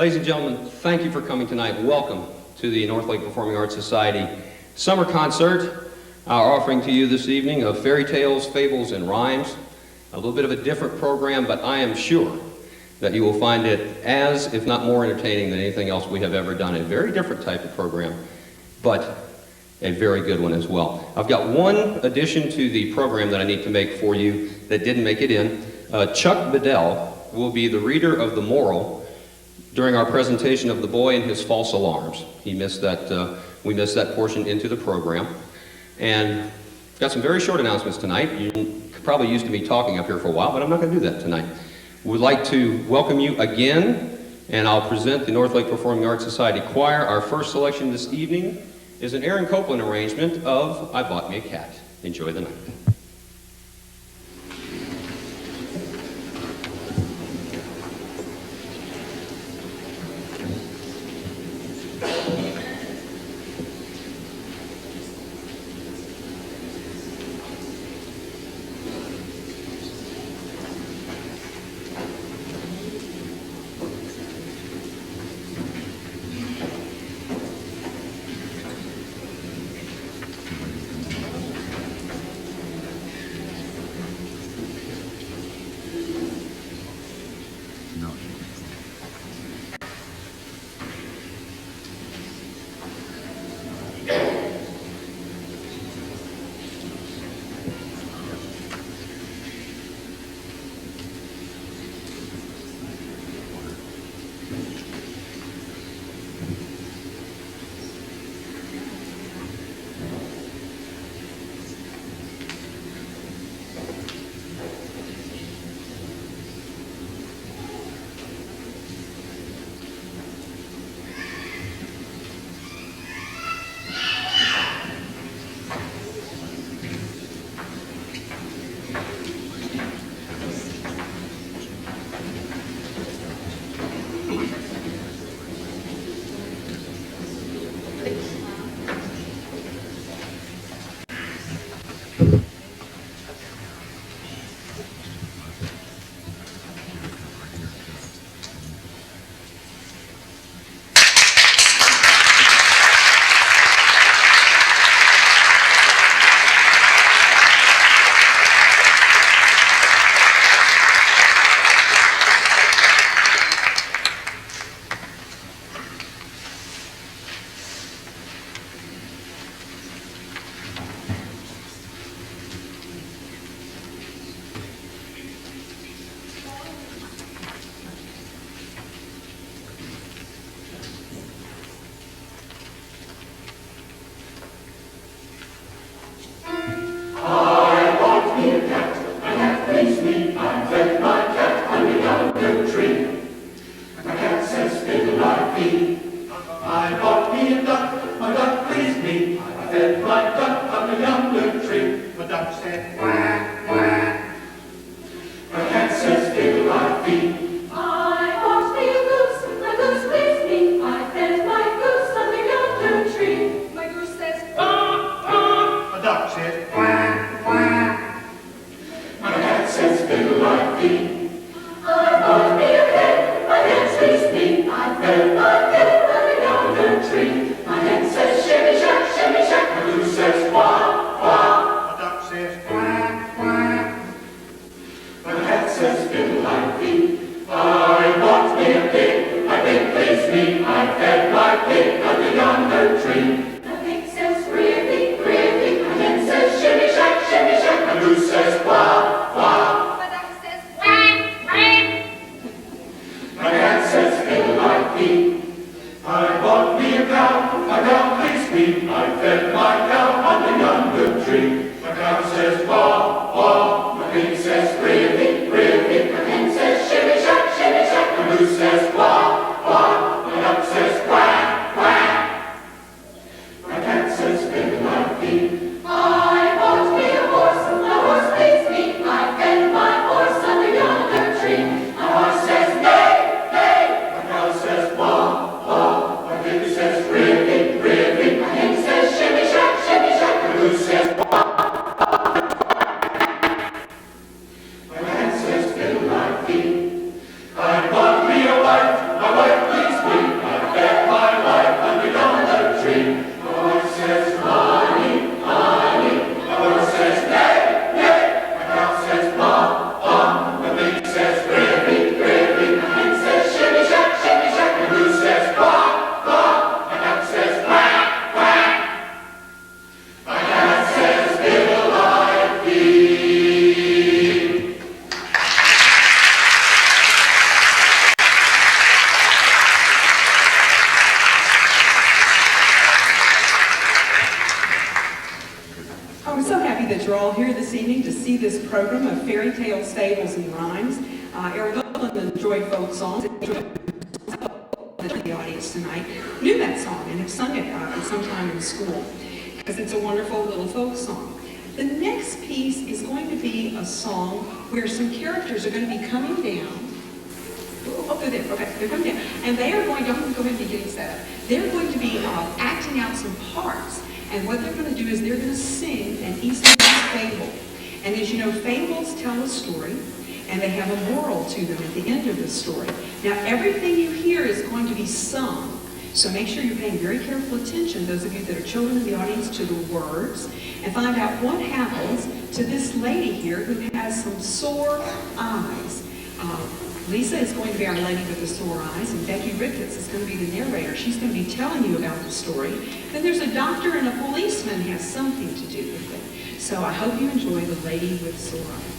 Ladies and gentlemen, thank you for coming tonight. Welcome to the Northlake Performing Arts Society summer concert. Our offering to you this evening of fairy tales, fables, and rhymes. A little bit of a different program, but I am sure that you will find it as, if not more entertaining than anything else we have ever done. A very different type of program, but a very good one as well. I've got one addition to the program that I need to make for you that didn't make it in. Chuck Bedell will be the reader of the moral during our presentation of The Boy and His False Alarms. He missed that, we missed that portion into the program. And got some very short announcements tonight. You're probably used to me talking up here for a while, but I'm not going to do that tonight. We'd like to welcome you again, and I'll present the Northlake Performing Arts Society Choir. Our first selection this evening is an Aaron Copland arrangement of I Bought Me a Cat. Enjoy the night. that you're all here this evening to see this program of fairy tales, fables, and rhymes. Eric enjoyed folk songs. The audience tonight knew that song and have sung it sometime in school because it's a wonderful little folk song. The next piece is going to be a song where some characters are going to be coming down. Oh, they're there. Okay, they're coming down. And they are going to, I'm going to go ahead and be getting set up. They're going to be acting out some parts. And what they're going to do is they're going to sing an Eastern fable. And as you know, fables tell a story, and they have a moral to them at the end of the story. Now, everything you hear is going to be sung. So make sure you're paying very careful attention, those of you that are children in the audience, to the words, and find out what happens to this lady here who has some sore eyes. Lisa is going to be our lady with the sore eyes, and Becky Ricketts is going to be the narrator. She's going to be telling you about the story. Then there's a doctor and a policeman has something to do with it. So I hope you enjoy The Lady with Sore Eyes.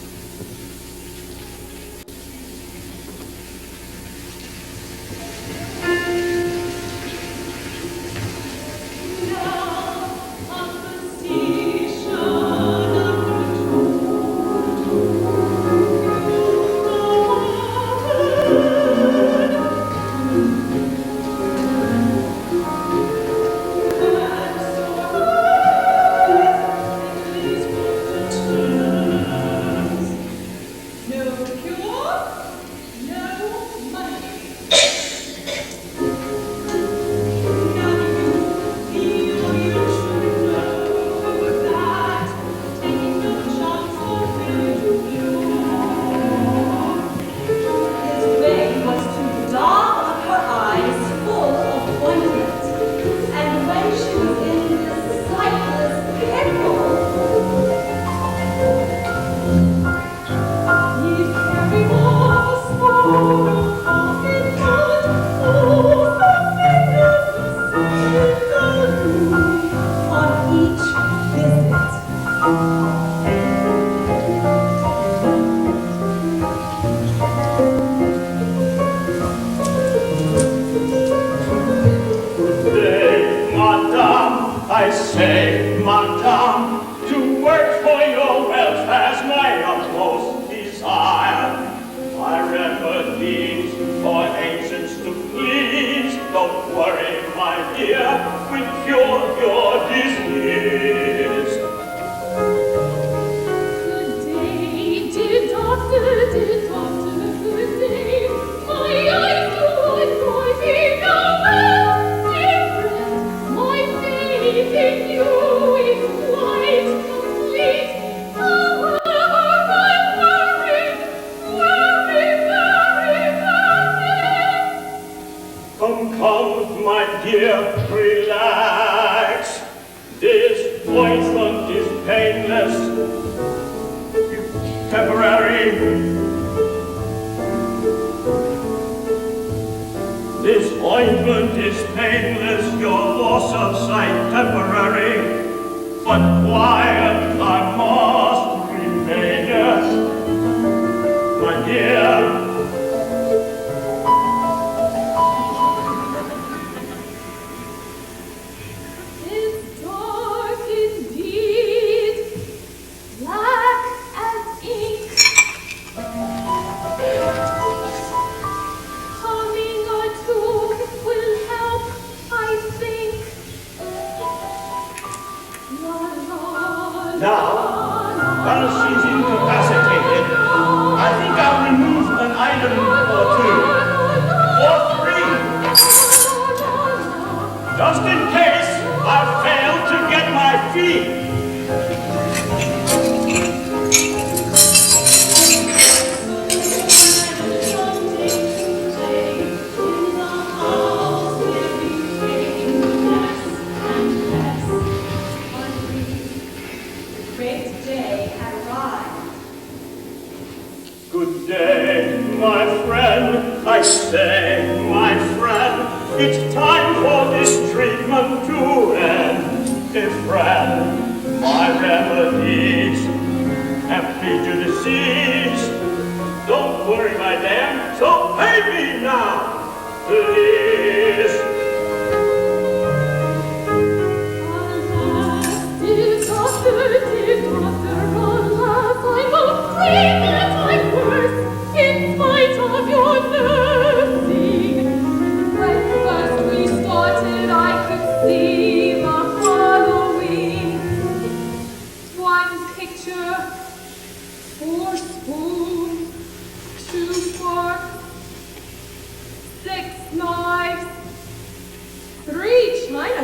Alas, did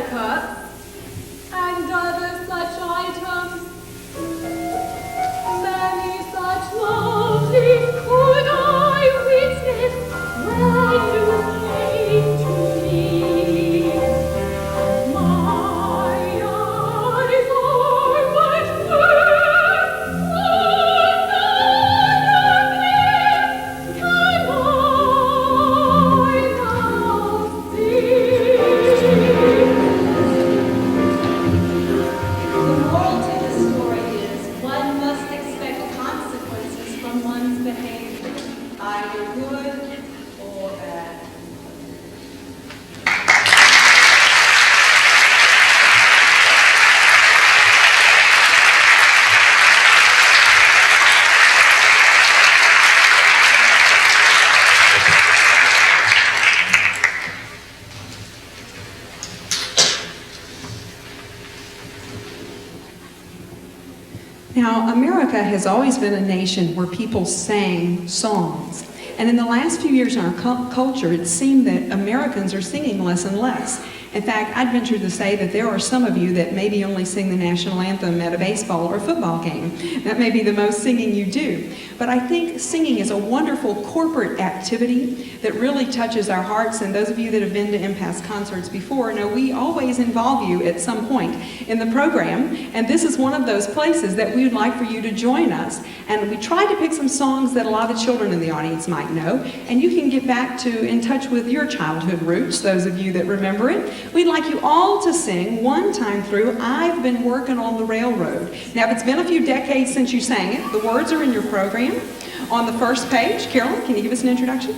cups, and other such items. Many such motives could I witness when you came to me. My eyes are but words on another lips. Can I now see? The moral to the story is one must expect consequences from one's behavior, either good or bad. Now, America has always been a nation where people sang songs. And in the last few years in our culture, it seemed that Americans are singing less and less. In fact, I'd venture to say that there are some of you that maybe only sing the national anthem at a baseball or a football game. That may be the most singing you do. But I think singing is a wonderful corporate activity that really touches our hearts. And those of you that have been to NPAS concerts before know we always involve you at some point in the program. And this is one of those places that we would like for you to join us. And we try to pick some songs that a lot of children in the audience might know. And you can get back in touch with your childhood roots, those of you that remember it. We'd like you all to sing one time through, I've Been Working on the Railroad. Now, if it's been a few decades since you sang it, the words are in your program on the first page. Carolyn, can you give us an introduction?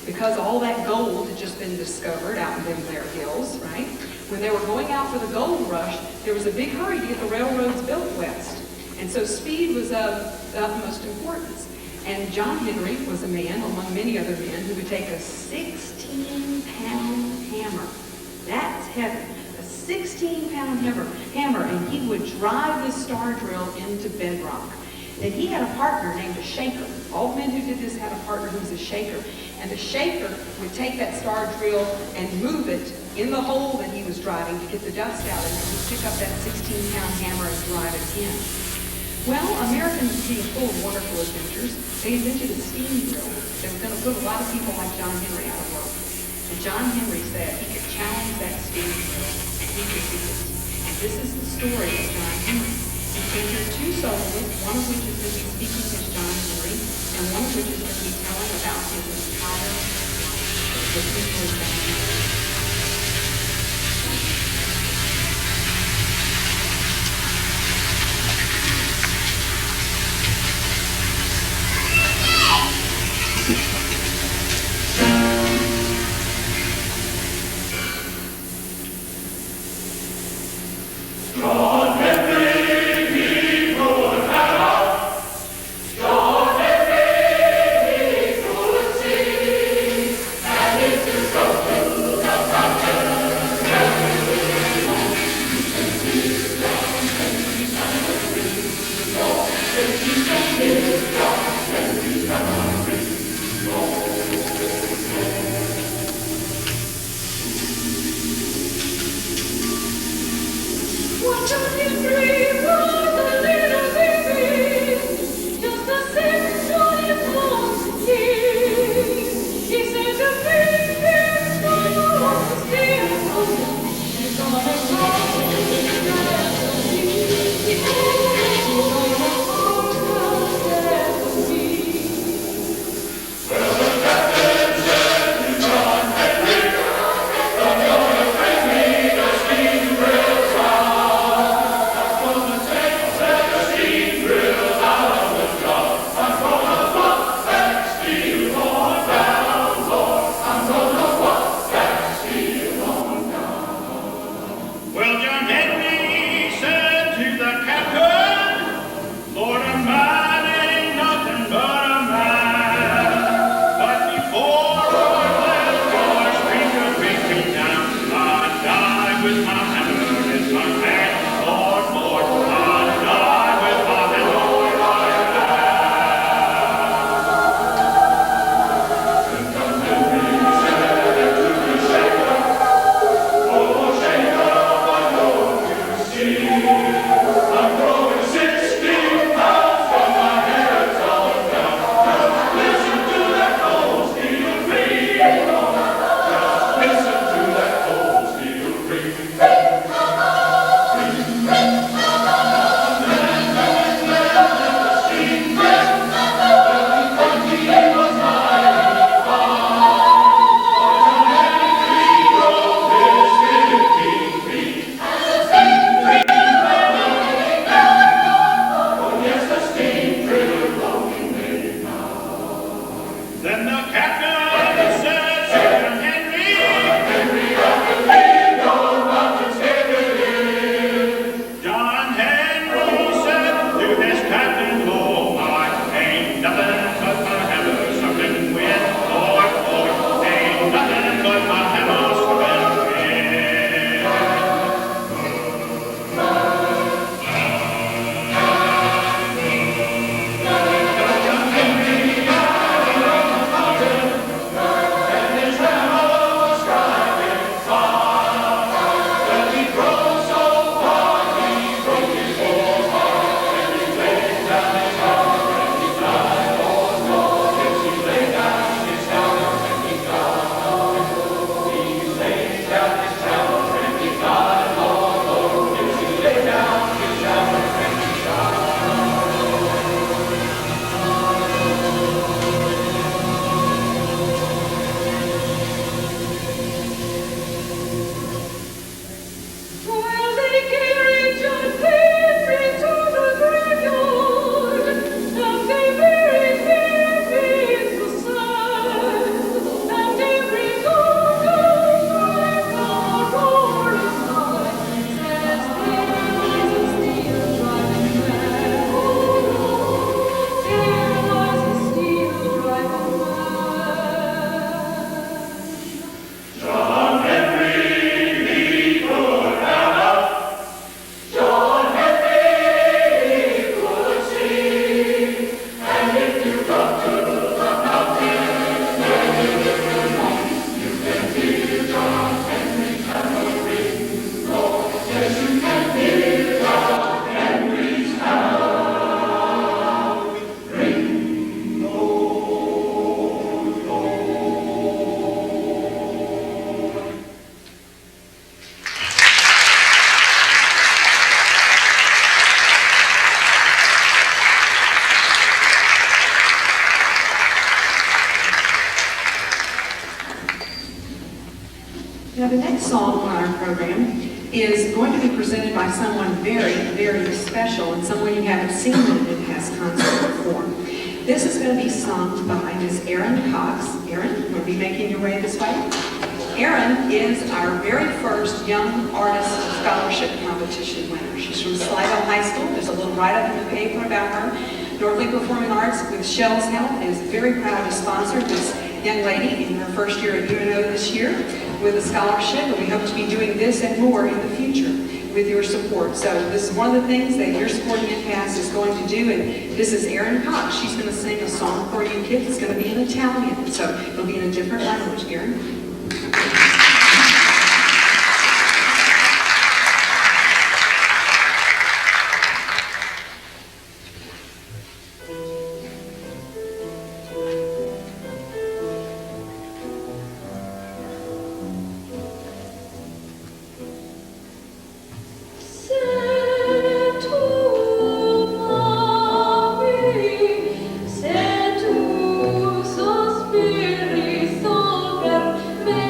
Because all that gold had just been discovered out in them there hills, right? When they were going out for the gold rush, there was a big hurry to get the railroads built west. And so speed was of the utmost importance. And John Henry was a man, among many other men, who would take a 16-pound hammer. That's heavy. A 16-pound hammer, and he would drive the star drill into bedrock. And he had a partner named a shaker. All the men who did this had a partner who was a shaker. And the shaker would take that star drill and move it in the hole that he was driving to get the dust out, and then he'd pick up that 16-pound hammer and drive it in. Well, Americans being full of wonderful adventures, they invented a steam drill that was going to put a lot of people like John Henry out of work. And John Henry said he could challenge that steam drill, and he could beat it. And this is the story of John Henry. He featured two soloists, one of which is going to be speaking as John Henry, and Then the captain said, Sir Henry, John Henry said to this captain, oh my, ain't nothing but my hammer sucking wind, or, ain't nothing but my hammer sucking wind. Now, the next song on our program is going to be presented by someone very, very special and someone you haven't seen in an NPAS concert before. This is going to be sung by Ms. Erin Cox. Erin, you want to be making your way this way? Erin is our very first Young Artist Scholarship Competition winner. She's from Sligo High School. There's a little write-up in the paper about her. Northlake Performing Arts, with Shell's help, is very proud to sponsor this young lady in her first year at UNO this year with a scholarship, and we hope to be doing this and more in the future with your support. So this is one of the things that your supporting NPAS is going to do, and this is Erin Cox. She's going to sing a song for you kids. It's going to be in Italian, so it'll be in a different language. Erin? Se tu sospiri sol per me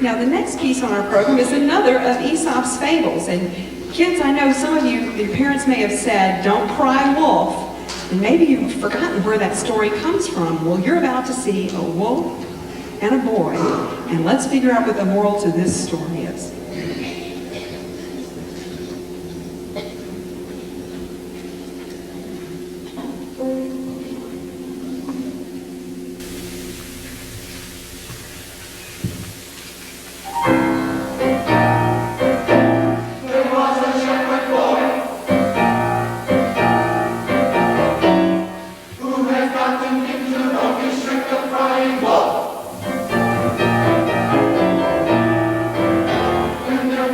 Now, the next piece on our program is another of Aesop's Fables. And kids, I know some of you, your parents may have said, "Don't cry, wolf." And maybe you've forgotten where that story comes from. Well, you're about to see a wolf and a boy. And let's figure out what the moral to this story is. When there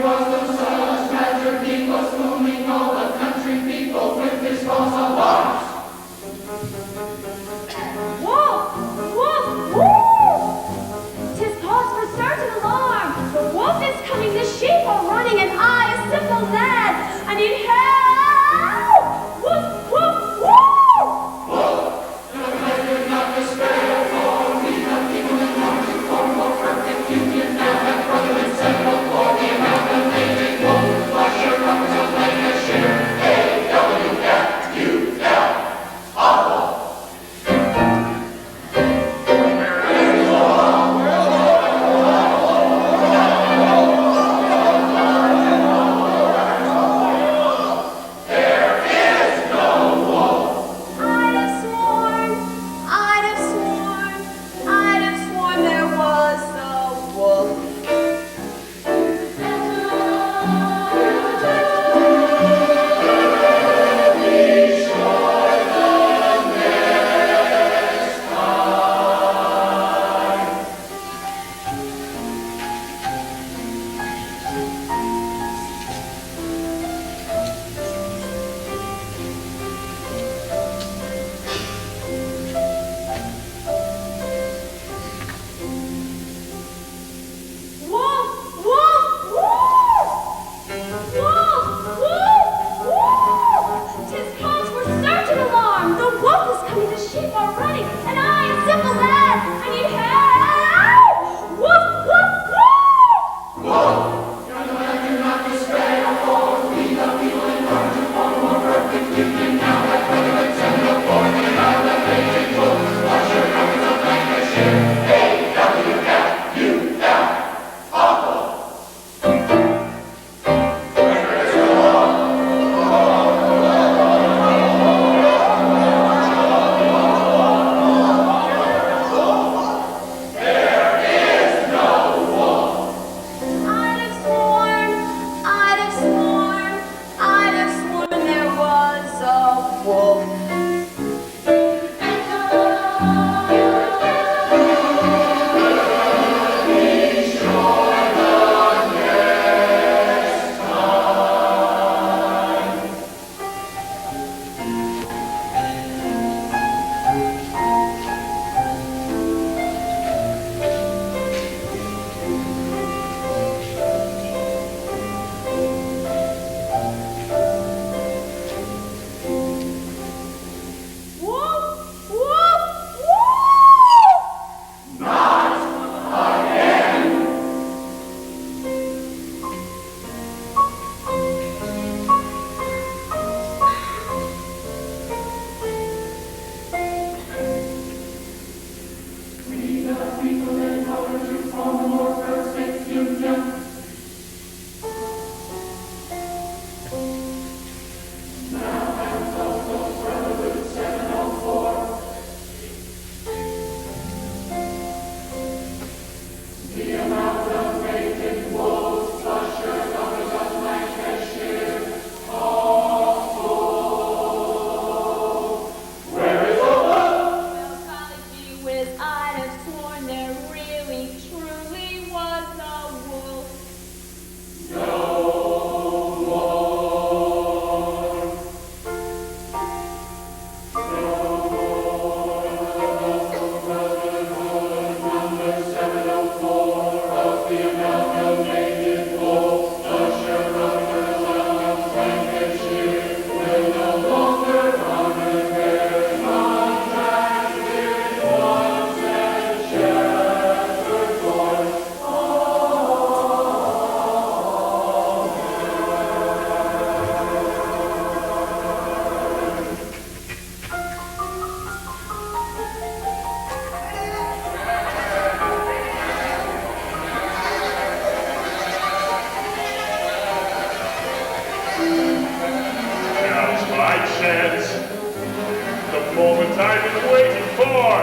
what I've been waiting for.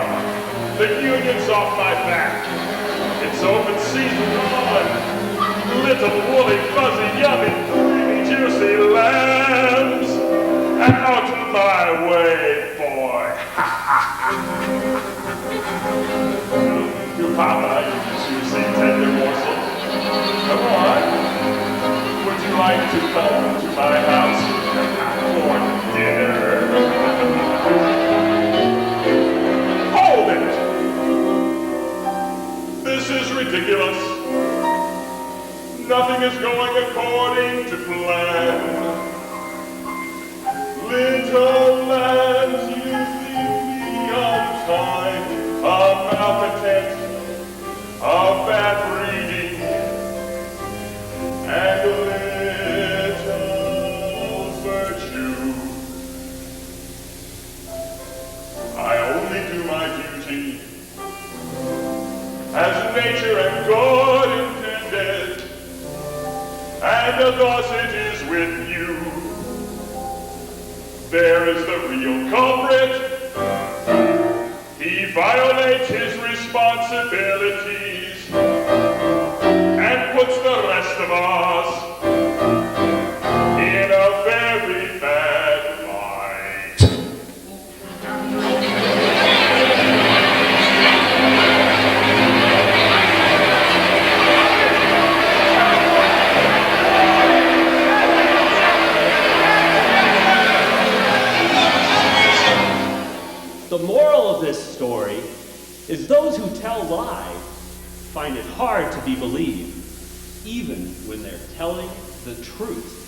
The union's off my back. It's open season on. Little woolly, fuzzy, yummy, creamy, juicy lambs. Out my way, boy. You Papa, you juicy, tender morsel. Come on. Would you like to come to my house for dinner? Hold it! This is ridiculous. Nothing is going according to plan. Little lambs, you leave me unkind, a malcontent, a bad breeding, and little virtue. I only do my duty as nature and God intended, and thus it is with you. There is the real culprit. He violates his responsibilities and puts the rest of us in a very bad light. The moral of this story is those who tell lies find it hard to be believed, even when they're telling the truth.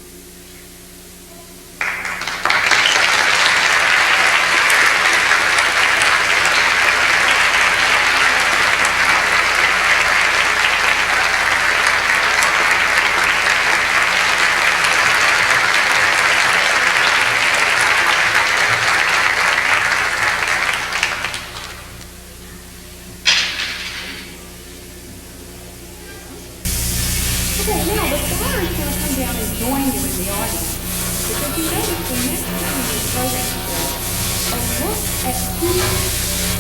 Okay, now the choir is going to come down and join you in the audience. Because you notice the next time in this program is a look at two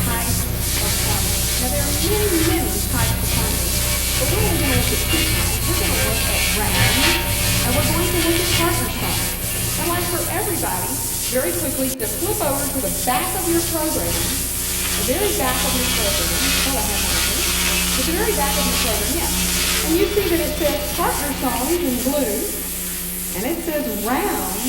types of harmony. Now there are many, many types of harmony. But we're only going to look at two types. We're going to look at round, and we're going to look at partner song. I'd like for everybody, very quickly, to flip over to the back of your program, the very back of your program. Oh, I have one of these. The very back of your program, yes. And you see that it says partner songs in blue, and it says round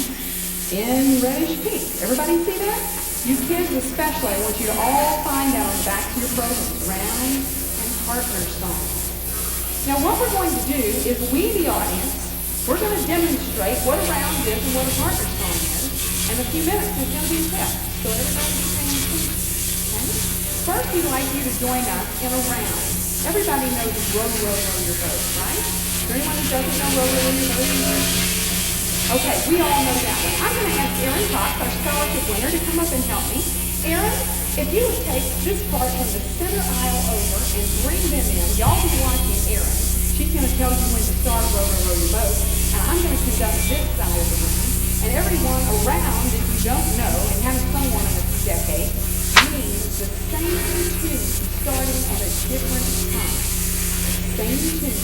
in reddish pink. Everybody see that? You kids especially, I want you to all find out on the back of your programs, round and partner songs. Now what we're going to do is we, the audience, we're going to demonstrate what a round is and what a partner song is. And in a few minutes there's going to be a test, so everybody be paying attention. Okay? First we'd like you to join us in a round. Everybody knows row, row, row your boat, right? Is there anyone who doesn't know row, row your boat? Okay, we all know that one. I'm going to ask Erin Cox, our scholarship winner, to come up and help me. Erin, if you would take this part from the center aisle over and bring them in, y'all be watching Erin. She's going to tell you when to start row, row, row your boat. And I'm going to conduct this side of the room. And everyone around, if you don't know, and haven't sung one in a few decades, means the same tune starting at a different time. Same tune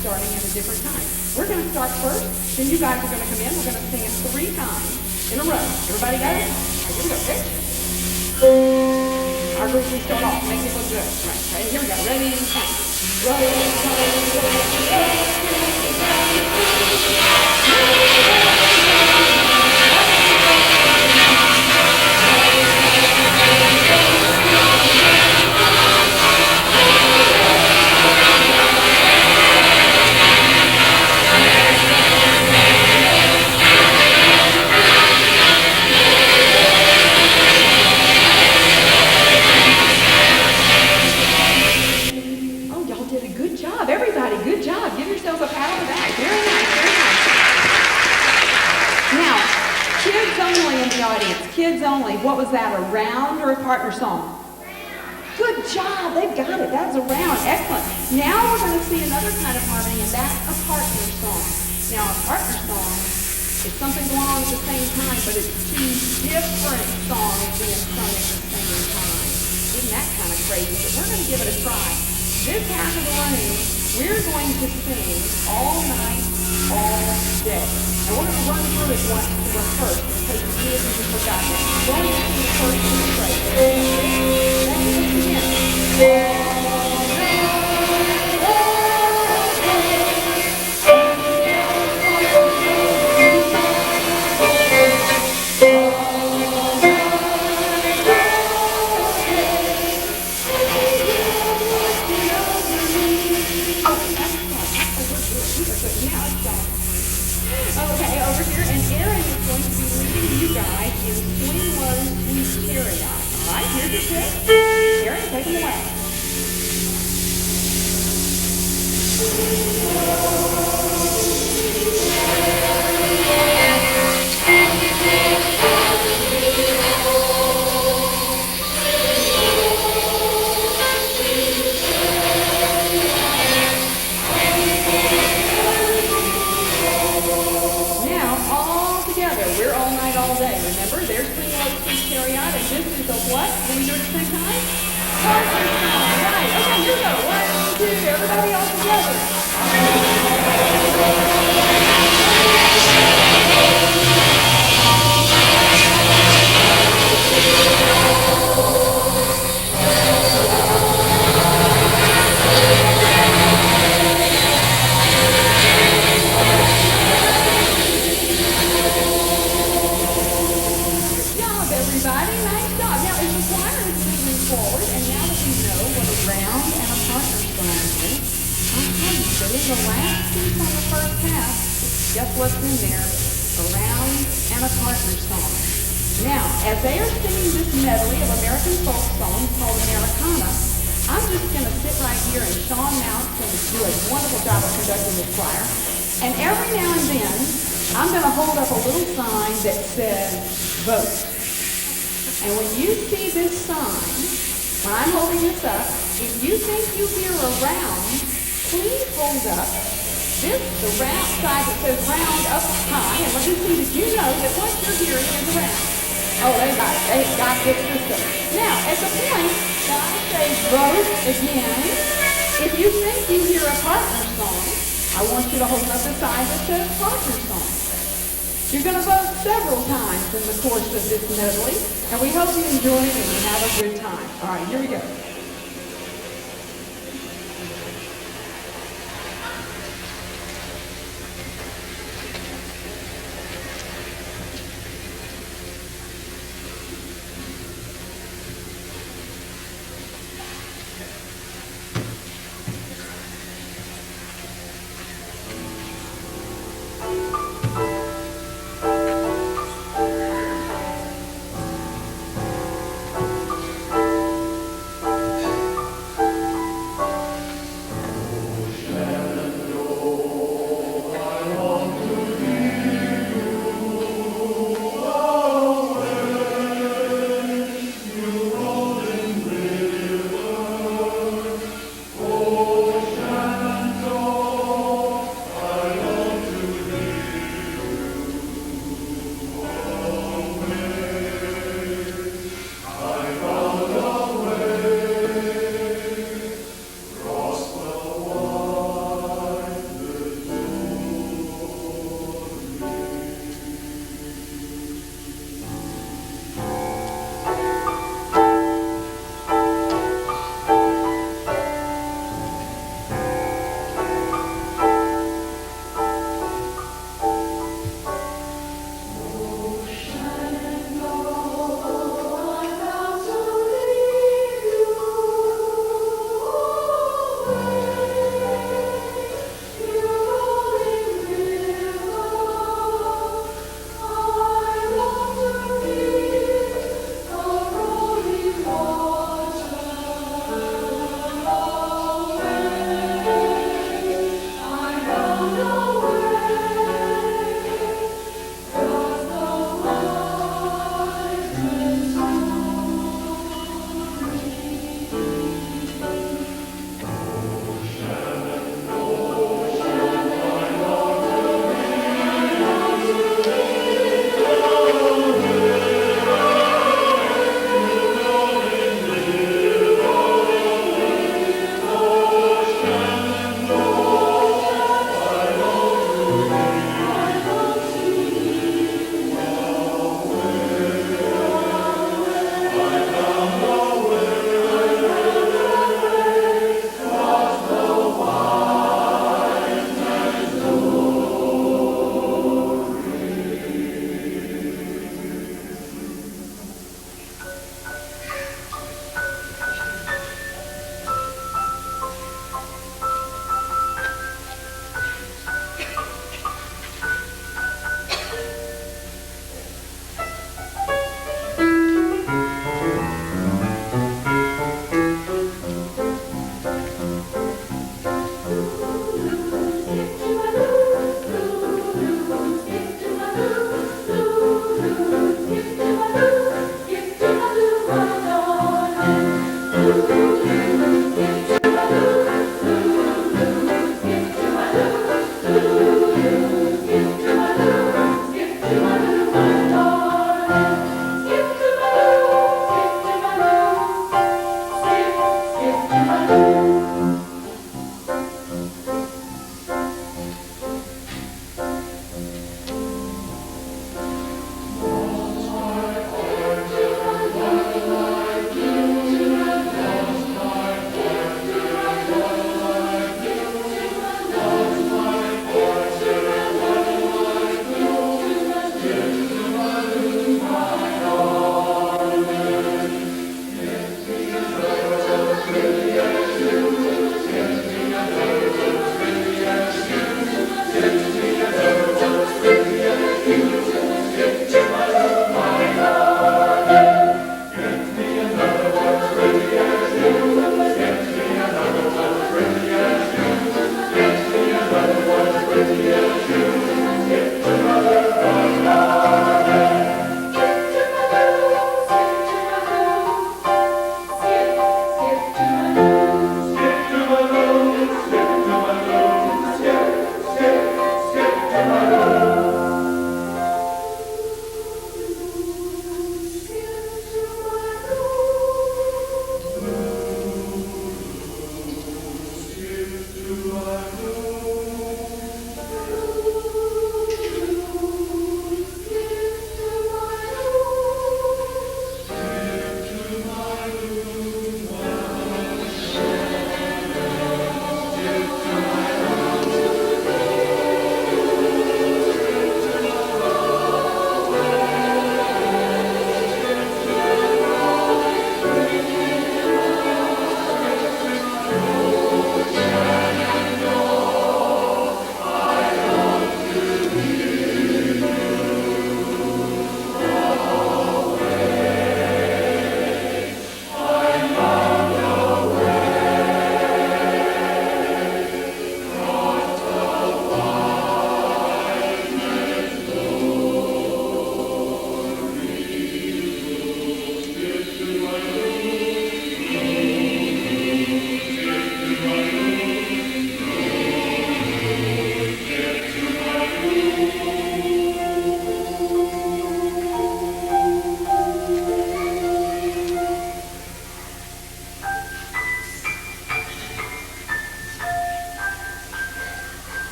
starting at a different time. We're going to start first, then you guys are going to come in. We're going to sing it 3 times in a row. Everybody got it? All right, here we go. Ready? Our group, we start off. Make it look good. Right, here we go. Ready and count. Row, row, row, kids only. What was that, a round or a partner song? Good job, they've got it. That's a round, excellent. Now we're going to see another kind of harmony, and that's a partner song. Now a partner song is something going on at the same time, but it's 2 different songs being sung at the same crazy, but we're going to give it a try. This half of the room, we're going to sing all night, all day. And we're going to run through it once to the first, in case you did and you forgot that. We're going to sing the first one straight. Let's begin. Okay, over here, and Aaron is going to be leading you guys in Swing Low, Sweet Chariot. All right, here's your trick. Aaron, take them away. We're all night, all day. Remember, there's Swing Low, Sweet Chariot, and this is a what? Can we do it at the same time? Partner song. Right. Okay, here we go. 1, 2, everybody all together. Everybody, nice job. Now, as the choir is moving forward, and now that we know what a round and a partner song is, I'll tell you that in the last piece on the first half, guess what's in there? A round and a partner song. Now, as they are singing this medley of American folk songs called Americana, I'm just going to sit right here, and Sean Mounts going to do a wonderful job of conducting this choir. And every now and then, I'm going to hold up a little sign that says, vote. And when you see this sign, when I'm holding this up, if you think you hear a round, please hold up the round side that says round up high, and let me see that you know that what you're hearing is a round. Oh, they got it. They got this system. Now, at the point that I say vote again, if you think you hear a partner song, I want you to hold up the side that says partner song. You're going to vote several times in the course of this medley, and we hope you enjoy it and you have a good time. All right, here we go.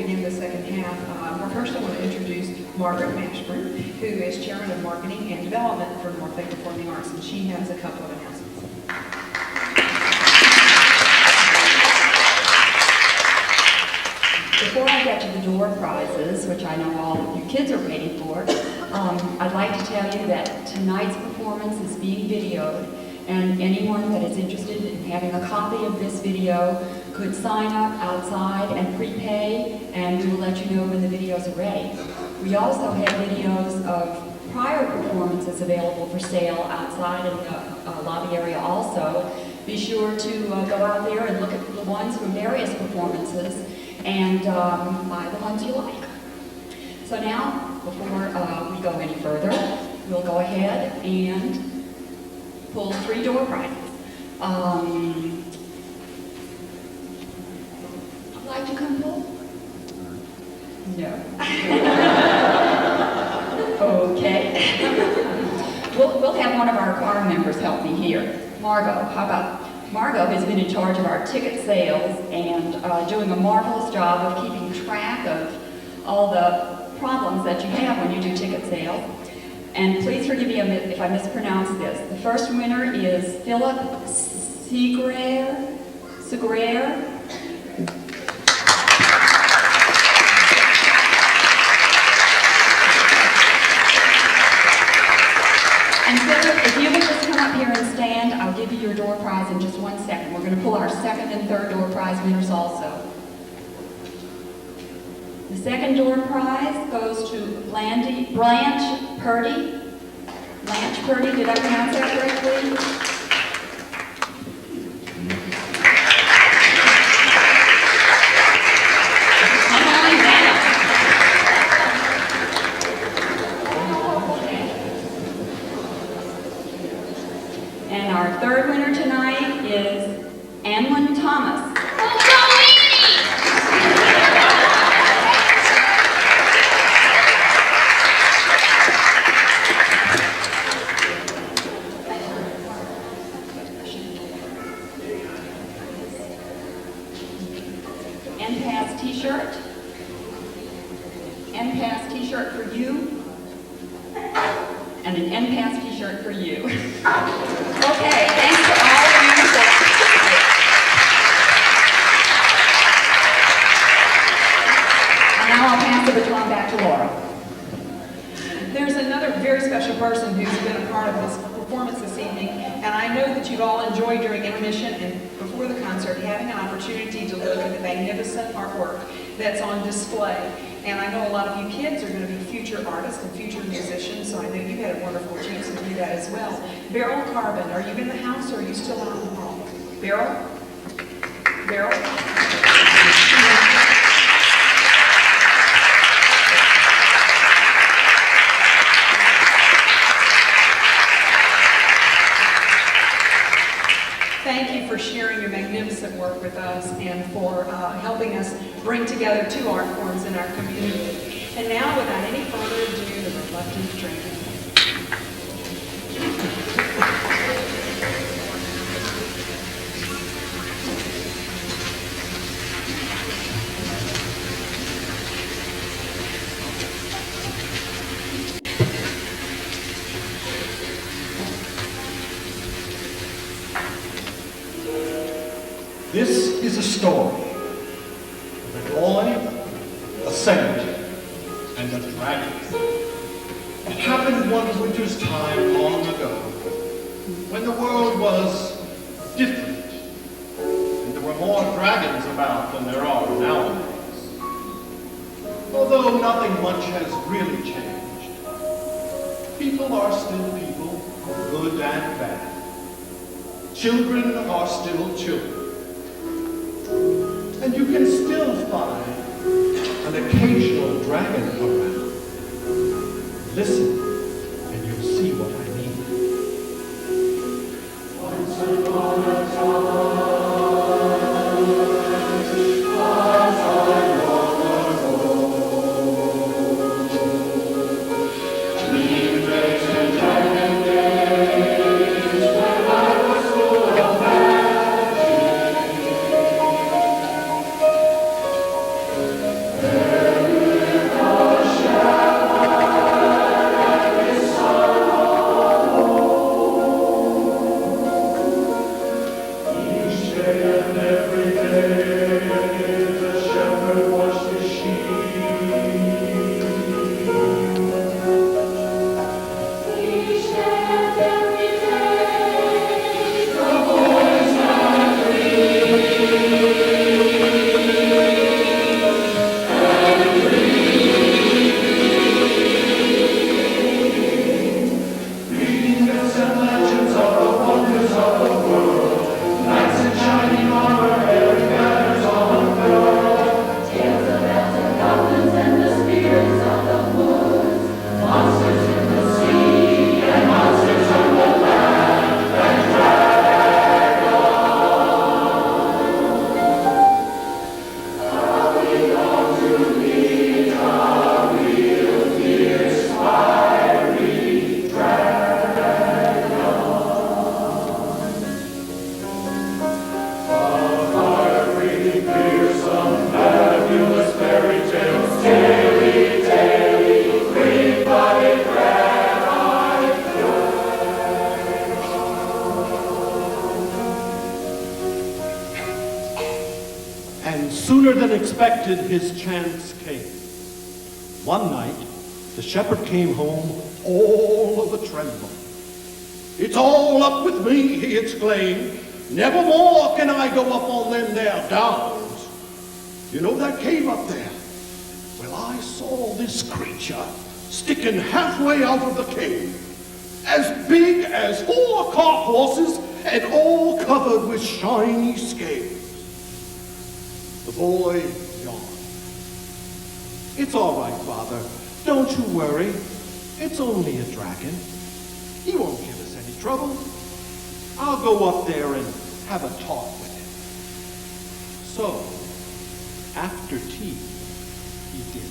begin the second half, well, first I want to introduce Margaret Mashburn, who is Chairman of Marketing and Development for Northlake Performing Arts, and she has a couple of announcements. Before I get to the door prizes, which I know all of you kids are waiting for, I'd like to tell you that tonight's performance is being videoed, and anyone that is interested in having a copy of this video could sign up outside and prepay, and we will let you know when the videos are ready. We also have videos of prior performances available for sale outside in the lobby area also. Be sure to go out there and look at the ones from various performances and buy the ones you like. So now, before we go any further, we'll go ahead and pull 3 door prizes. Would you like to come pull? No. Okay. We'll have one of our choir members help me here. Margot, how about? Margot has been in charge of our ticket sales and doing a marvelous job of keeping track of all the problems that you have when you do ticket sales. And please forgive me if I mispronounce this. The first winner is Philip Segrer. And Philip, if you would just come up here and stand, I'll give you your door prize in just 1 second. We're going to pull our second and third door prize winners also. The second door prize goes to Blanche Purdy. Blanche Purdy, did I pronounce that correctly? Come on down. And our third winner tonight is Anlin Thomas. NPAS t-shirt. NPAS t-shirt for you. And an NPAS t-shirt for you. Okay, thanks to all of you for participating. And now I'll pass the baton back to Laura. There's another very special person who's been a part of this performance this evening, and I know that you've all enjoyed during intermission and before the concert having an opportunity to look at the magnificent artwork that's on display. And I know a lot of you kids are going to be future artists and future musicians, so I know you had a wonderful chance to do that as well. Beryl Carbon, are you in the house or are you still out in the hall? Beryl? Beryl? Thank you for sharing your magnificent work with us and for helping us bring together 2 art forms in our community. And now, without any further ado, the Reluctant Dragon. This is a story of a boy, a saint, and a dragon. It happened one winter's time long ago, when the world was different, and there were more dragons about than there are nowadays. Although nothing much has really changed, people are still people, good and bad. Children are still children. And you can still find an occasional dragon around. Listen, and you'll see what I mean. Once upon a time long ago, we faced a dragon days when I was full of magic. expected, his chance came. One night, the shepherd came home all of a tremble. "It's all up with me," he exclaimed. "Never more can I go up on them there downs. You know that cave up there? Well, I saw this creature sticking halfway out of the cave, as big as 4 cart horses and all covered with shiny scales." The boy yawned. "It's all right, Father. Don't you worry. It's only a dragon. He won't give us any trouble. I'll go up there and have a talk with him." So, after tea, he did.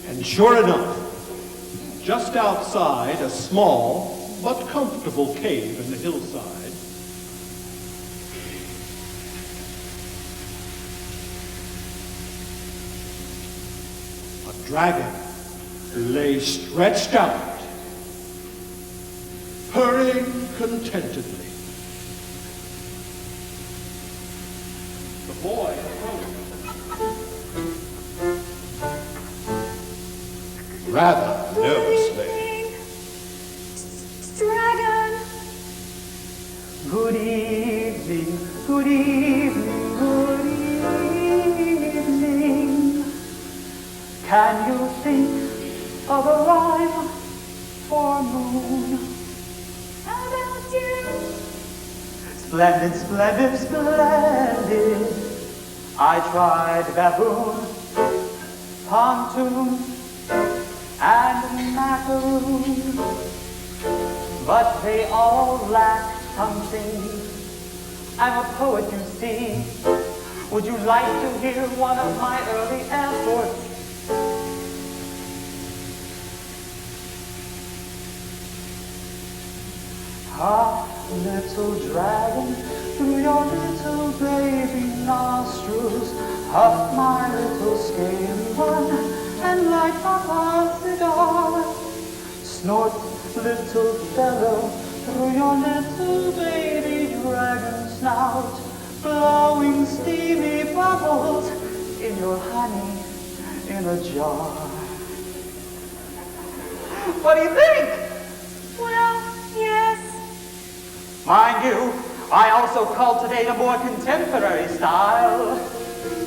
And sure enough, just outside a small but comfortable cave in the hillside, a dragon lay stretched out, purring contentedly. The boy approached, rather nervously. Dragon! Good evening, good evening, good evening. Can you think of a rhyme for moon? How about you? Splendid, splendid, splendid. I tried baboon, pontoon, and macaroon, but they all lack something. I'm a poet, you see. Would you like to hear one of my early efforts? Ah, little dragon, through your little baby nostrils, puff my little scaly one, and light Papa's cigar. Snort, little fellow, through your little baby dragon snout, blowing steamy bubbles in your honey in a jar. What do you think? Well, yes. Mind you, I also cultivate a more contemporary style.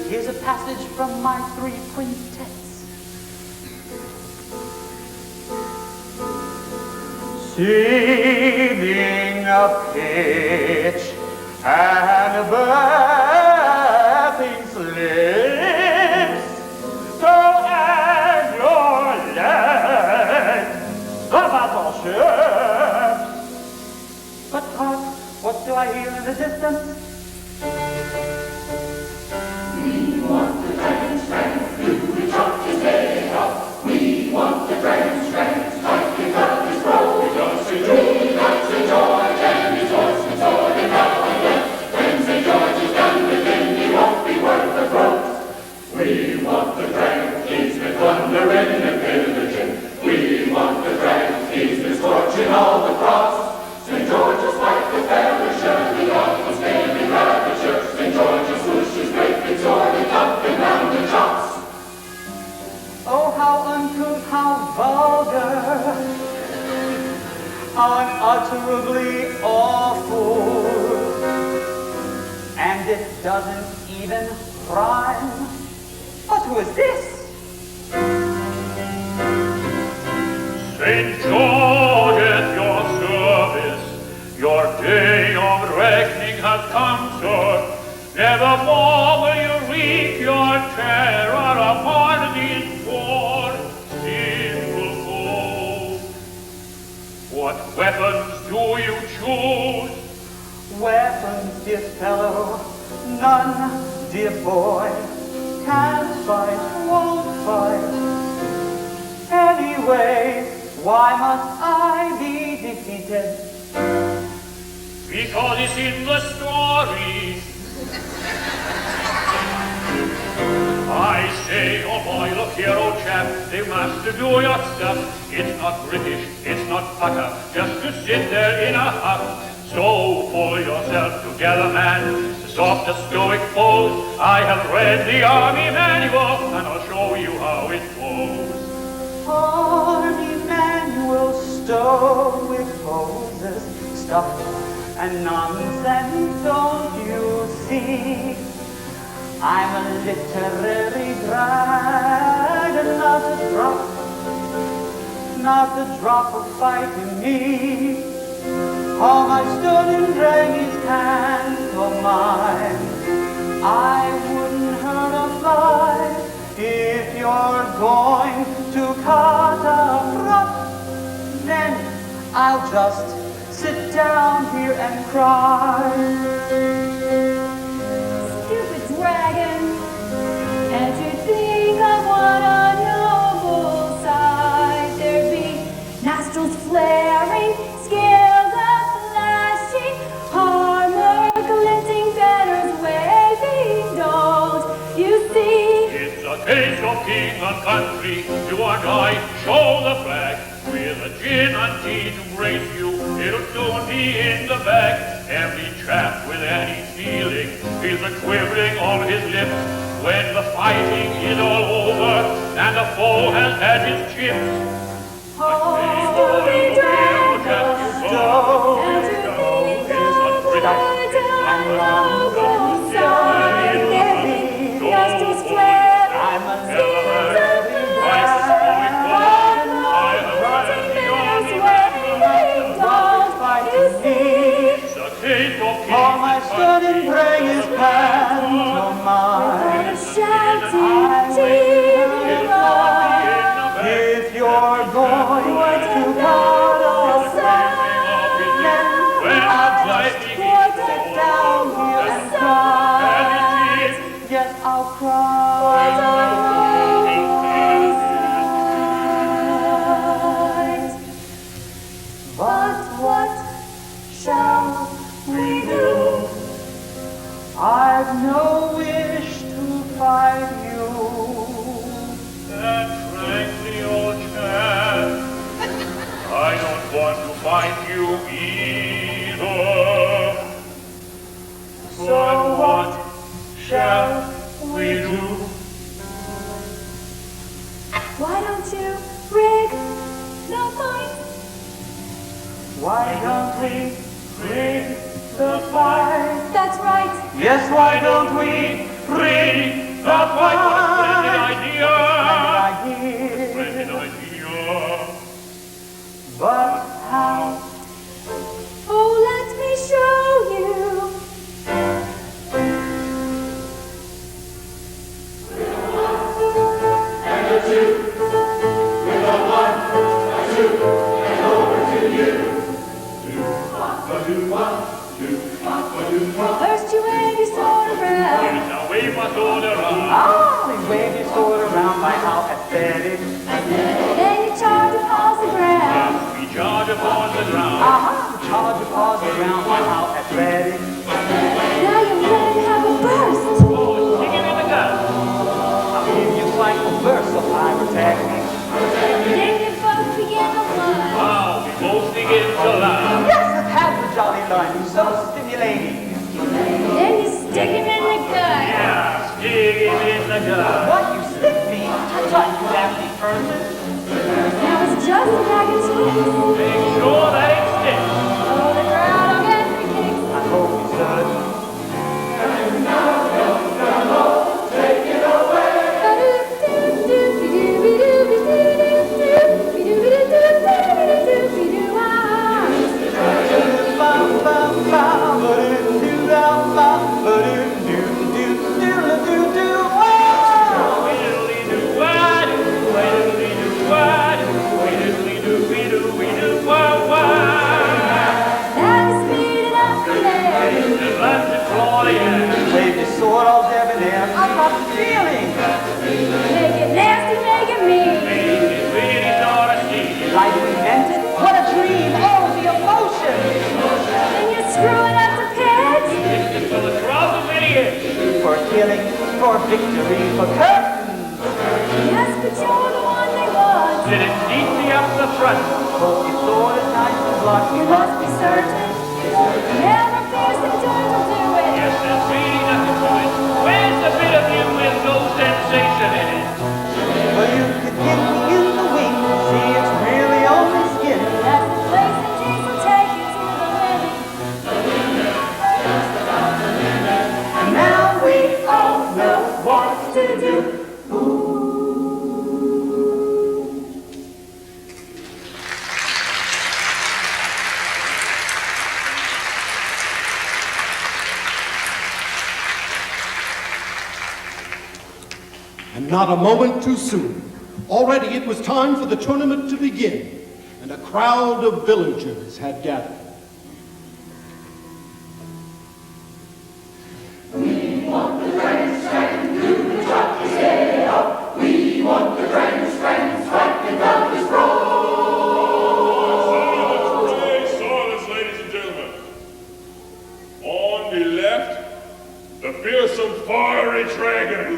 Here's a passage from my 3 quintets. seeming a pitch and bathing slips, so as your legs about all ships. But hark, what do I hear in the distance? We want the dragon's strength, do we chop his head off? We want the dragon's strength, fight pick up his throat. Because St. George, got St. George, and his horseman sword and now and left. When St. George is done with him, he won't be worth a groat. We want the dragon, he's been plundering and pillaging. We want the dragon, he's been scorching all the crops. St. George's fight the perisher, the awful scaly ravisher. St. George's swoosh his great big sword and up and round the chops. Oh, how uncouth, how vulgar, unutterably awful, and it doesn't even rhyme. But who is this? St. George at your service, your day of reckoning has come, sir. Nevermore will you wreak your terror upon these poor sinful foes. What weapons do you choose? Weapons, dear fellow, none, dear boy, can't fight, won't fight. Anyway, why must I be defeated? Because it's in the story. I say, oh boy, look here, old chap, they must do your stuff. It's not British, it's not pucker, just to sit there in a hut. So pull yourself together, man, stop the stoic pose. I have read the army manual, and I'll show you how it goes. Army manual, stoic poses, stuff and nonsense, don't you see? I'm a literary dragon, not a drop of fight in me. All my student dragons can't mine. I wouldn't hurt a fly if you're going to cut a ruff. Then I'll just sit down here and cry. Stupid dragon, and to think of what a noble sight there'd be. Nostrils flaring, scales a-flashing, armor glinting, feathers waving. Don't you see? It's a case of king and country, you and I show the flag. With a gin and tea to grace you, it'll soon be in the bag. Every chap with any feeling feels the quivering on his lips when the fighting is all over and the foe has had his chips. Holy dragon, and to think of what a noble sight there'd be. Nostrils flaring, scales a-flashing, all my student prayers pantomime. If you're going to cut us off, I'll just sit down here and cry. Yes, I'll cry. But what shall we do? I've no wish to fight you. And frankly, old chap, I don't want to fight you either. So what shall we do? Why don't you rig the fight? Why don't we rig the fight? That's right. Yes, why don't we rig the fight? Splendid idea! Splendid idea. Splendid idea! But how First you wave your sword around. Now wave my sword around. Ah, we wave your sword around by how aesthetic. Then you charge upon the ground. We charge upon the ground. Aha, charge your paws around by how athletic. Now you let him have a burst. Oh, stick him in the gut. I'll give you quite a burst of pyrotechnics. Then you both begin to fly. Wow, we both begin to laugh. Yes, it has a jolly line, so stimulating. Then you stick him in the gut. Yeah, stick him in the gut. What, you stick me? I thought you nasty person. Now it's just a bag of tricks. Make sure that it sticks. Oh, the crowd will get the kicks. I hope you should. Wave your sword all debonair. I've got the feeling. Make it nasty, make it mean. Really sort of steam. Like we meant it. What a dream. Oh, the emotion. Then you're screwing up the pegs. It's for the crowd of idiots. For killing, for victory, for curtains. Yes, but you're the one they want. Did it neatly up the front? Hope your sword is nice and blunt. You must be certain. Never fear St. George will do it. Yes, there's really nothing to it. Where's the bit of you with no sensation in it? Well, you could get me in the wing. See, it's really only skin. That's the place St. James will take you to the limit. And now we all know what to do. And not a moment too soon. Already it was time for the tournament to begin, and a crowd of villagers had gathered. Silence, ladies and gentlemen. On the left, the fearsome fiery dragon.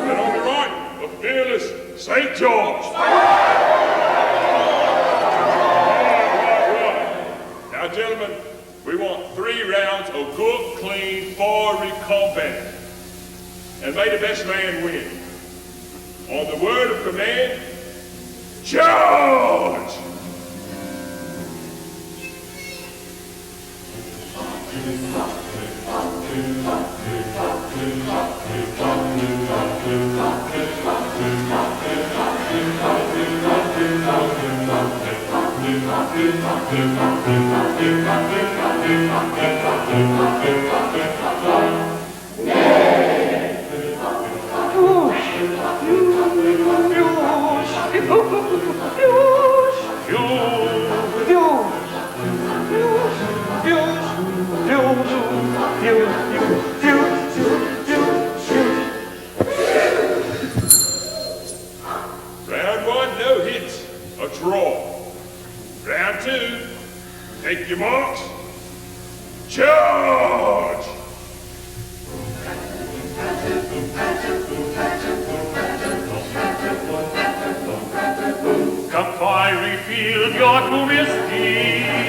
And on the right, the fearless St. George. Right. Now, gentlemen, we want 3 rounds of good, clean, fiery combat. And may the best man win. On the word of command, charge! Round 1, no hits, a draw. Round 2, take your marks, charge! Come fiery field, your doom is sealed.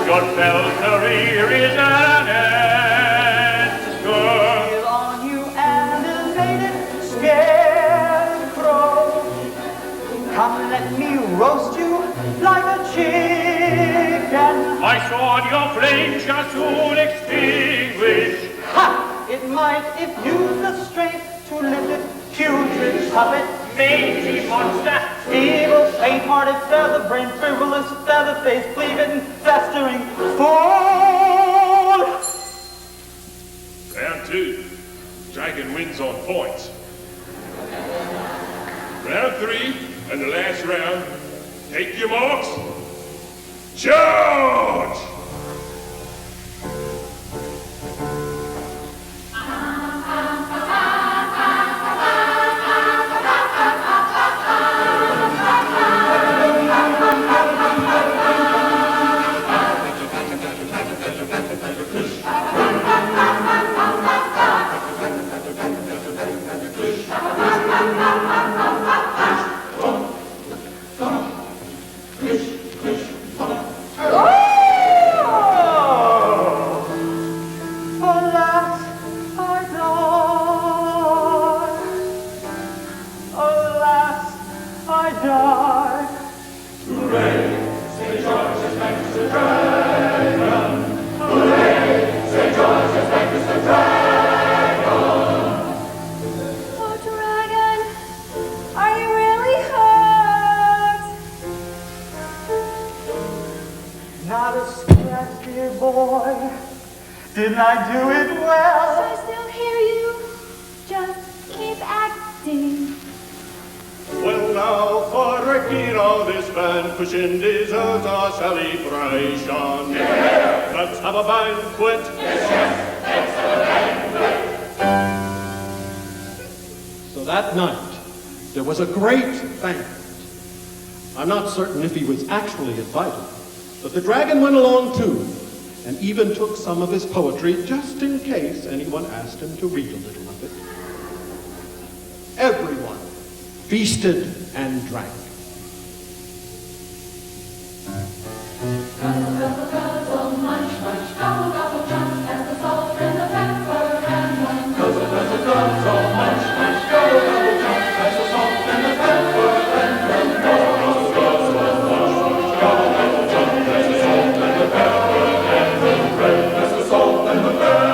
Your fell career is at an end. Kill on you animated scarecrow. Come let me roast you like a chicken. My sword your flame shall soon extinguish. Ha! It might if you've the strength to lift it. Putrid puppet, Mangy monster, evil, faint-hearted, feather-brained, frivolous, feather-faced, flea-bitten, festering fool! Round 2, dragon wins on points. Round Round 3 and the last round. Take your marks. Charge! Didn't I do it well? I still hear you. Just keep acting. Well, now for wrecking all this band-pushing deserves our celebration. Yeah. Let's have a banquet. Yes, let's have a banquet. So that night, there was a great banquet. I'm not certain if he was actually invited, but the dragon went along too, and even took some of his poetry just in case anyone asked him to read a little of it. Everyone feasted and drank. Guzzle, guzzle, guzzle, munch, munch, gobble, gobble, jump, as the salt and the pepper and one. Guzzle, guzzle, guzzle, munch, munch, gobble, gobble, jump, as the salt and the pepper and one. Guzzle, guzzle, guzzle, munch, munch, gobble, gobble, jump, as the salt and the pepper and one. As the salt and the pepper.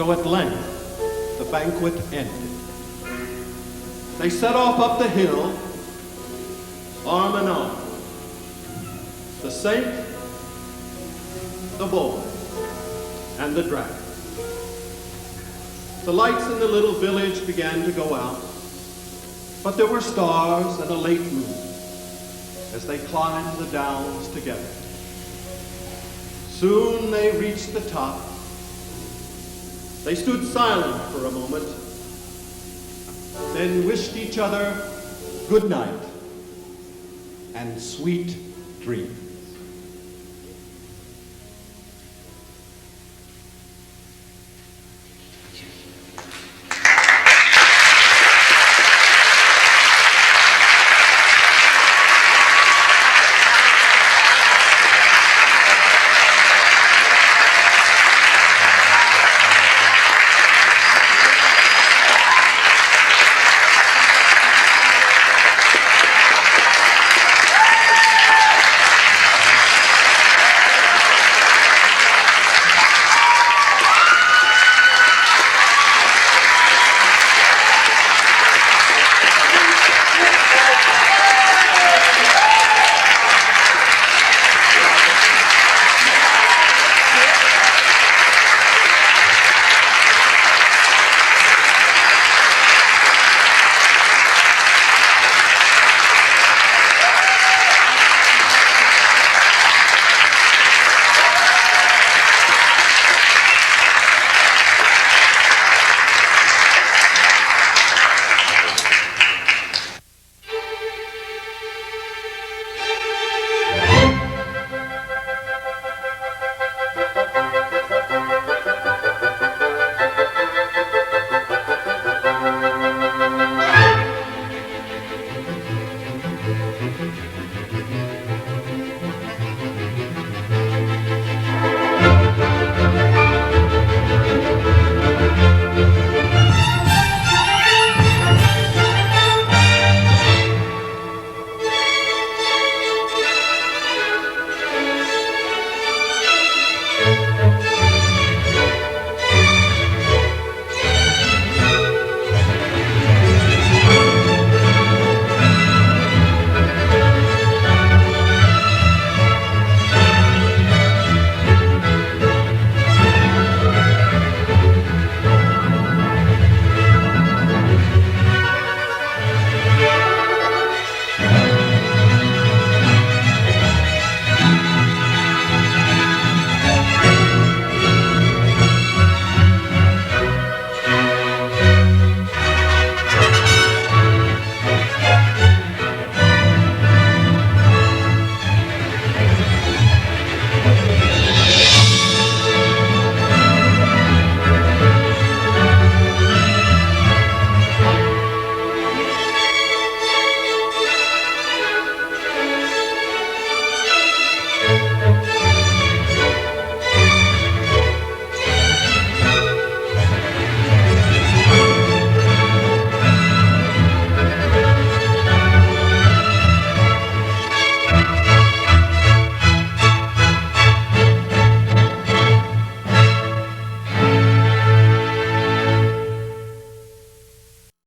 So at length, the banquet ended. They set off up the hill, arm in arm. The saint, the boy, and the dragon. The lights in the little village began to go out, but there were stars and a late moon as they climbed the downs together. Soon they reached the top. They stood silent for a moment, then wished each other good night and sweet dreams.